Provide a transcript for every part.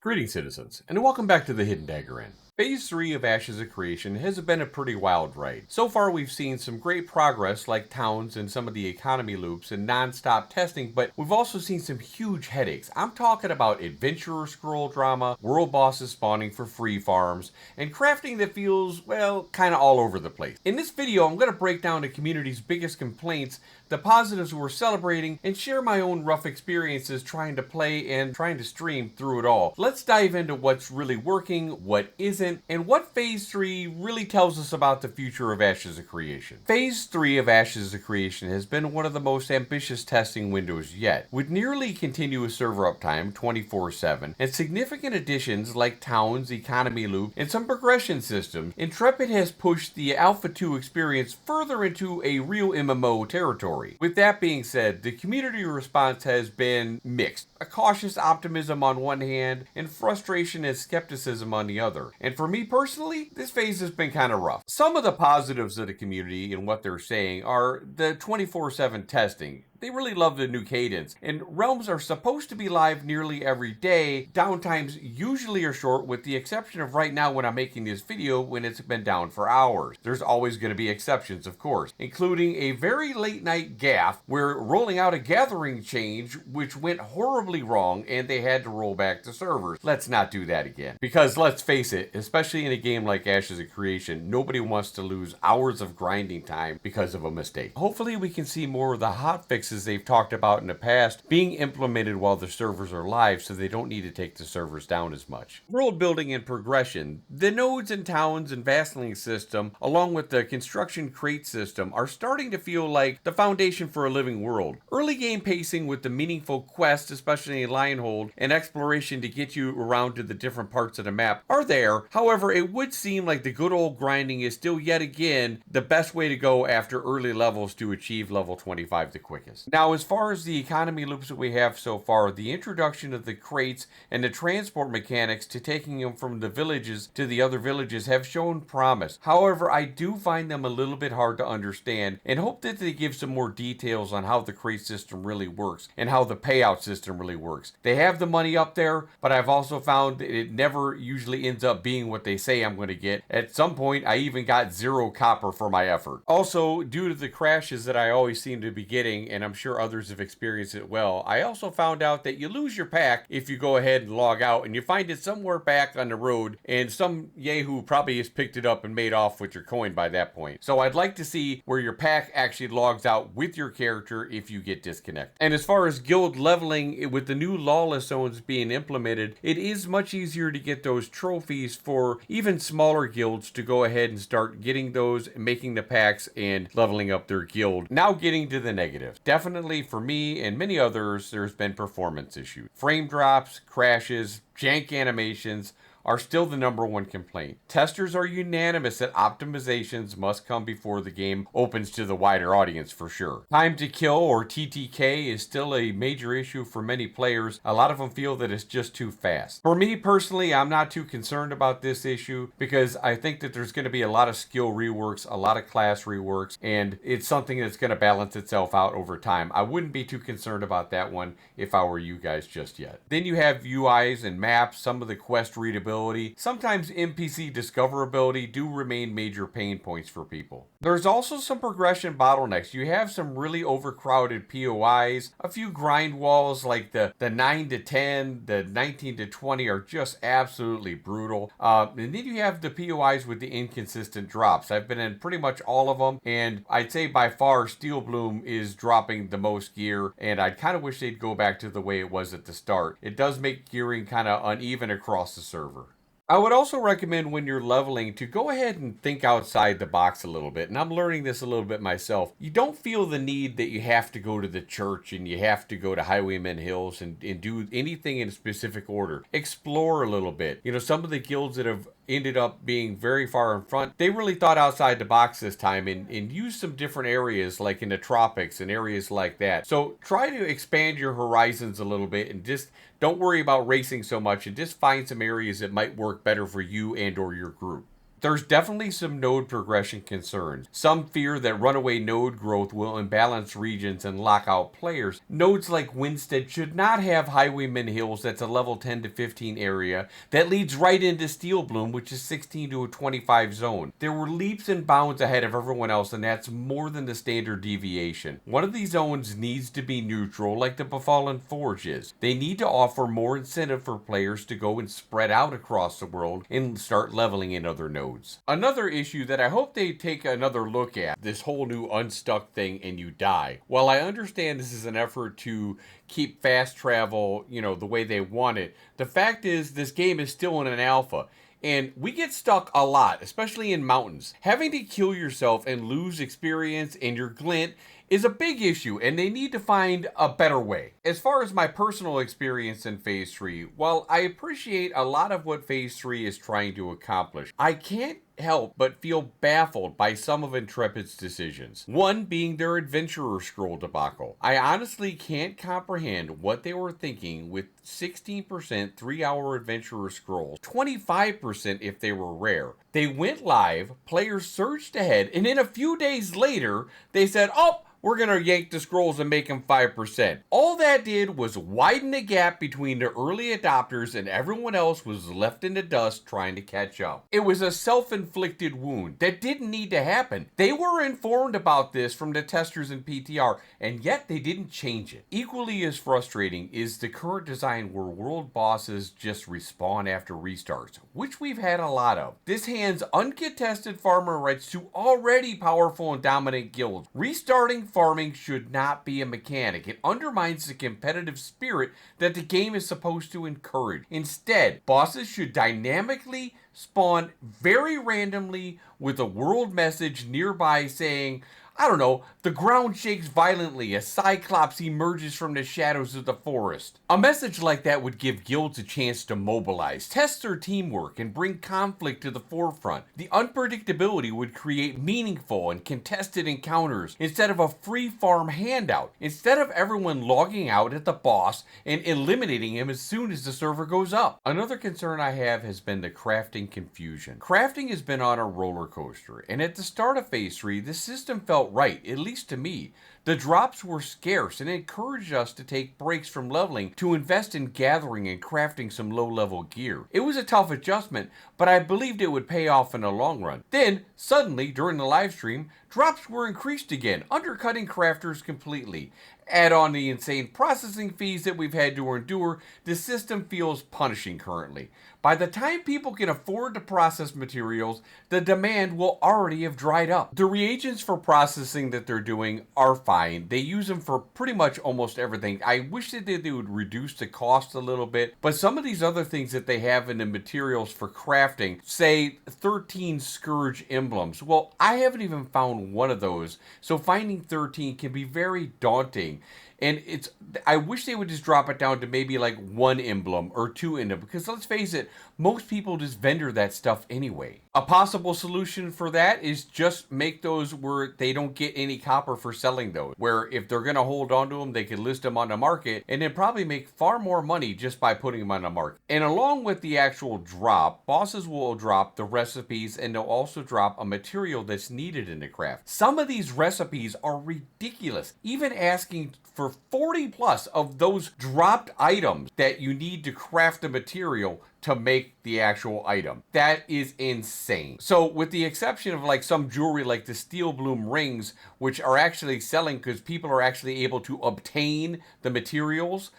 Greetings, citizens, and welcome back to the Hidden Dagger Inn. Phase 3 of Ashes of Creation has been a pretty wild ride. So far we've seen some great progress like towns and some of the economy loops and non-stop testing, but we've also seen some huge headaches. I'm talking about adventurer scroll drama, world bosses spawning for free farms, and crafting that feels, well, kinda all over the place. In this video I'm going to break down the community's biggest complaints, the positives we're celebrating, and share my own rough experiences trying to play and trying to stream through it all. Let's dive into what's really working, what isn't, and what Phase 3 really tells us about the future of Ashes of Creation. Phase 3 of Ashes of Creation has been one of the most ambitious testing windows yet, with nearly continuous server uptime 24/7, and significant additions like towns, economy loop, and some progression systems. Intrepid has pushed the Alpha 2 experience further into a real MMO territory. With that being said, the community response has been mixed. A cautious optimism on one hand, and frustration and skepticism on the other. And for me personally, this phase has been kind of rough. Some of the positives of the community and what they're saying are the 24/7 testing. They really love the new cadence, and realms are supposed to be live nearly every day. Downtimes usually are short, with the exception of right now when I'm making this video when it's been down for hours. There's always going to be exceptions, of course, including a very late night gaffe where rolling out a gathering change which went horribly wrong and they had to roll back the servers. Let's not do that again. Because let's face it, especially in a game like Ashes of Creation, nobody wants to lose hours of grinding time because of a mistake. Hopefully we can see more of the hotfixes they've talked about in the past being implemented while the servers are live, so they don't need to take the servers down as much. World building and progression. The nodes and towns and vassling system, along with the construction crate system, are starting to feel like the foundation for a living world. Early game pacing with the meaningful quests, especially in Lionhold, and exploration to get you around to the different parts of the map are there. However, it would seem like the good old grinding is still yet again the best way to go after early levels to achieve level 25 the quickest. Now, as far as the economy loops that we have so far, the introduction of the crates and the transport mechanics to taking them from the villages to the other villages have shown promise. However, I do find them a little bit hard to understand and hope that they give some more details on how the crate system really works and how the payout system really works. They have the money up there, but I've also found that it never usually ends up being what they say I'm going to get. At some point, I even got 0 copper for my effort. Also, due to the crashes that I always seem to be getting, and I'm sure others have experienced it well, I also found out that you lose your pack if you go ahead and log out and you find it somewhere back on the road, and some yahoo probably has picked it up and made off with your coin by that point. So I'd like to see where your pack actually logs out with your character if you get disconnected. And as far as guild leveling, with the new lawless zones being implemented, it is much easier to get those trophies for even smaller guilds to go ahead and start getting those, making the packs, and leveling up their guild. Now getting to the negative. Definitely for me and many others, there's been performance issues. Frame drops, crashes, jank animations are still the #1 complaint. Testers are unanimous that optimizations must come before the game opens to the wider audience for sure. Time to kill, or TTK, is still a major issue for many players. A lot of them feel that it's just too fast. For me personally, I'm not too concerned about this issue because I think that there's going to be a lot of skill reworks, a lot of class reworks, and it's something that's going to balance itself out over time. I wouldn't be too concerned about that one if I were you guys just yet. Then you have UIs and maps, some of the quest readability. Sometimes NPC discoverability do remain major pain points for people. There's also some progression bottlenecks. You have some really overcrowded POIs. A few grind walls like the 9 to 10, the 19 to 20 are just absolutely brutal. And then you have the POIs with the inconsistent drops. I've been in pretty much all of them, and I'd say by far Steel Bloom is dropping the most gear, and I kind of wish they'd go back to the way it was at the start. It does make gearing kind of uneven across the server. I would also recommend when you're leveling to go ahead and think outside the box a little bit, and I'm learning this a little bit myself. You don't feel the need that you have to go to the church and you have to go to Highwayman Hills and do anything in a specific order. Explore a little bit. You know, some of the guilds that have ended up being very far in front, they really thought outside the box this time and used some different areas like in the tropics and areas like that. So try to expand your horizons a little bit and just don't worry about racing so much and just find some areas that might work better for you and or your group. There's definitely some node progression concerns. Some fear that runaway node growth will imbalance regions and lock out players. Nodes like Winstead should not have Highwayman Hills, that's a level 10 to 15 area, that leads right into Steel Bloom, which is 16 to a 25 zone. There were leaps and bounds ahead of everyone else, and that's more than the standard deviation. One of these zones needs to be neutral, like the Befallen Forge is. They need to offer more incentive for players to go and spread out across the world and start leveling in other nodes. Another issue that I hope they take another look at, this whole new unstuck thing and you die. While I understand this is an effort to keep fast travel, the way they want it, the fact is this game is still in an alpha. And we get stuck a lot, especially in mountains. Having to kill yourself and lose experience in your glint is a big issue, and they need to find a better way. As far as my personal experience in Phase 3, while I appreciate a lot of what Phase 3 is trying to accomplish, I can't help but feel baffled by some of Intrepid's decisions. One being their Adventurer Scroll debacle. I honestly can't comprehend what they were thinking with 16% 3-hour Adventurer Scrolls, 25% if they were rare. They went live, players surged ahead, and then a few days later, they said, oh, we're going to yank the scrolls and make them 5%. All that did was widen the gap between the early adopters and everyone else was left in the dust trying to catch up. It was a self-inflicted wound that didn't need to happen. They were informed about this from the testers in PTR, and yet they didn't change it. Equally as frustrating is the current design where world bosses just respawn after restarts, which we've had a lot of. This hands uncontested farmer rights to already powerful and dominant guilds. Restarting farming should not be a mechanic. It undermines the competitive spirit that the game is supposed to encourage. Instead, bosses should dynamically spawn very randomly with a world message nearby saying, I don't know, the ground shakes violently as Cyclops emerges from the shadows of the forest. A message like that would give guilds a chance to mobilize, test their teamwork, and bring conflict to the forefront. The unpredictability would create meaningful and contested encounters instead of a free farm handout. Instead of everyone logging out at the boss and eliminating him as soon as the server goes up. Another concern I have has been the crafting confusion. Crafting has been on a roller coaster, and at the start of Phase 3, the system felt right, at least to me. The drops were scarce and encouraged us to take breaks from leveling to invest in gathering and crafting some low-level gear. It was a tough adjustment, but I believed it would pay off in the long run. Then, suddenly, during the live stream, drops were increased again, undercutting crafters completely. Add on the insane processing fees that we've had to endure, the system feels punishing currently. By the time people can afford to process materials, the demand will already have dried up. The reagents for processing that they're doing are fine. They use them for pretty much almost everything. I wish that they would reduce the cost a little bit, but some of these other things that they have in the materials for crafting, say 13 Scourge emblems, well, I haven't even found one of those, so finding 13 can be very daunting. And I wish they would just drop it down to maybe like 1 emblem or 2 emblem, because let's face it, most people just vendor that stuff anyway. A possible solution for that is just make those where they don't get any copper for selling those, where if they're going to hold on to them, they can list them on the market and then probably make far more money just by putting them on the market. And along with the actual drop, bosses will drop the recipes and they'll also drop a material that's needed in the craft. Some of these recipes are ridiculous, even asking for 40 plus of those dropped items that you need to craft the material to make the actual item. That is insane. So with the exception of like some jewelry like the Steel Bloom rings, which are actually selling because people are actually able to obtain the materials,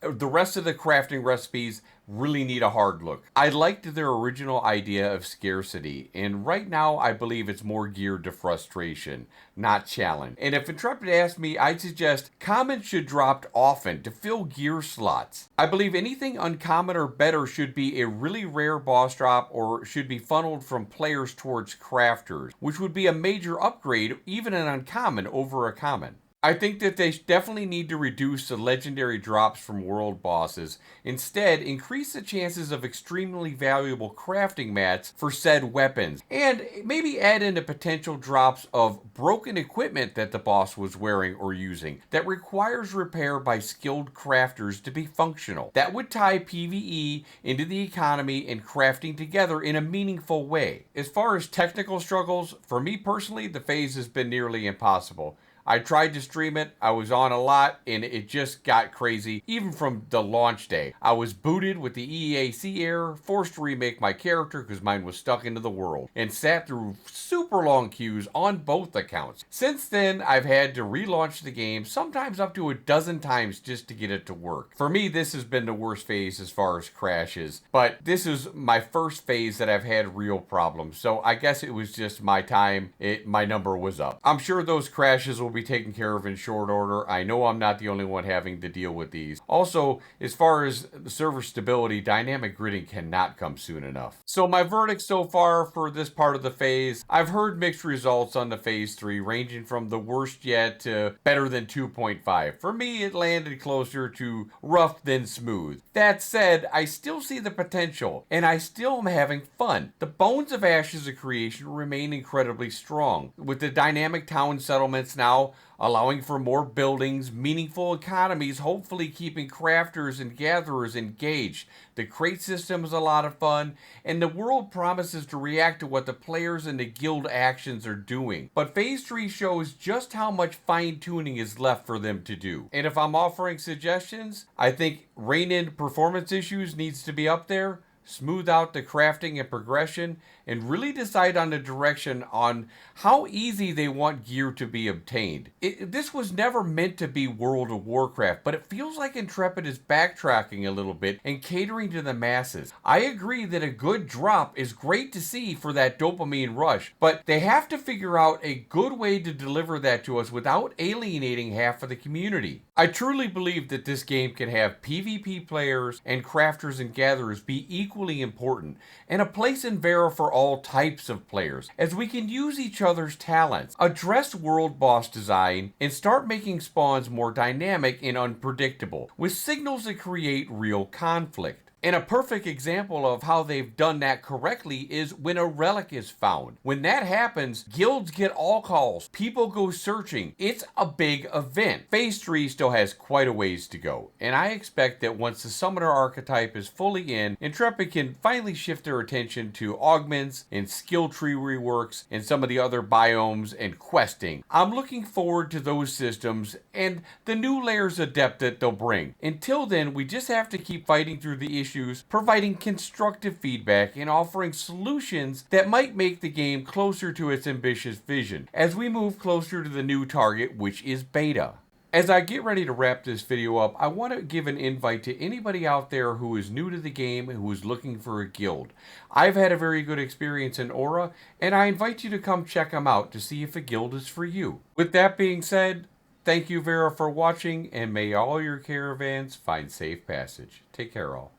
the rest of the crafting recipes really need a hard look. I liked their original idea of scarcity, and right now I believe it's more geared to frustration, not challenge. And if Intrepid asked me, I'd suggest common should drop often to fill gear slots. I believe anything uncommon or better should be a really rare boss drop or should be funneled from players towards crafters, which would be a major upgrade, even an uncommon over a common. I think that they definitely need to reduce the legendary drops from world bosses. Instead, increase the chances of extremely valuable crafting mats for said weapons. And maybe add in the potential drops of broken equipment that the boss was wearing or using that requires repair by skilled crafters to be functional. That would tie PvE into the economy and crafting together in a meaningful way. As far as technical struggles, for me personally, the phase has been nearly impossible. I tried to stream it, I was on a lot, and it just got crazy, even from the launch day. I was booted with the EAC error, forced to remake my character because mine was stuck into the world, and sat through super long queues on both accounts. Since then, I've had to relaunch the game, sometimes up to a dozen times just to get it to work. For me, this has been the worst phase as far as crashes, but this is my first phase that I've had real problems, so I guess it was just my time, my number was up. I'm sure those crashes will be taken care of in short order. I know I'm not the only one having to deal with these. Also, as far as the server stability, dynamic gridding cannot come soon enough. So my verdict so far for this part of the phase, I've heard mixed results on the phase 3, ranging from the worst yet to better than 2.5. For me, it landed closer to rough than smooth. That said, I still see the potential, and I still am having fun. The bones of Ashes of Creation remain incredibly strong, with the dynamic town settlements now allowing for more buildings, meaningful economies, hopefully keeping crafters and gatherers engaged. The crate system is a lot of fun, and the world promises to react to what the players and the guild actions are doing. But Phase 3 shows just how much fine-tuning is left for them to do. And if I'm offering suggestions, I think rein in performance issues needs to be up there, smooth out the crafting and progression, and really decide on the direction on how easy they want gear to be obtained. This was never meant to be World of Warcraft, but it feels like Intrepid is backtracking a little bit and catering to the masses. I agree that a good drop is great to see for that dopamine rush, but they have to figure out a good way to deliver that to us without alienating half of the community. I truly believe that this game can have PvP players and crafters and gatherers be equally important, and a place in Vera for all types of players, as we can use each other's talents, address world boss design, and start making spawns more dynamic and unpredictable, with signals that create real conflict. And a perfect example of how they've done that correctly is when a relic is found. When that happens, guilds get all calls, people go searching. It's a big event. Phase 3 still has quite a ways to go, and I expect that once the summoner archetype is fully in, Intrepid can finally shift their attention to augments and skill tree reworks and some of the other biomes and questing. I'm looking forward to those systems and the new layers of depth that they'll bring. Until then, we just have to keep fighting through the issues, providing constructive feedback, and offering solutions that might make the game closer to its ambitious vision as we move closer to the new target, which is beta. As I get ready to wrap this video up, I want to give an invite to anybody out there who is new to the game and who is looking for a guild. I've had a very good experience in Aura, and I invite you to come check them out to see if a guild is for you. With that being said, thank you, Vera, for watching, and may all your caravans find safe passage. Take care, all.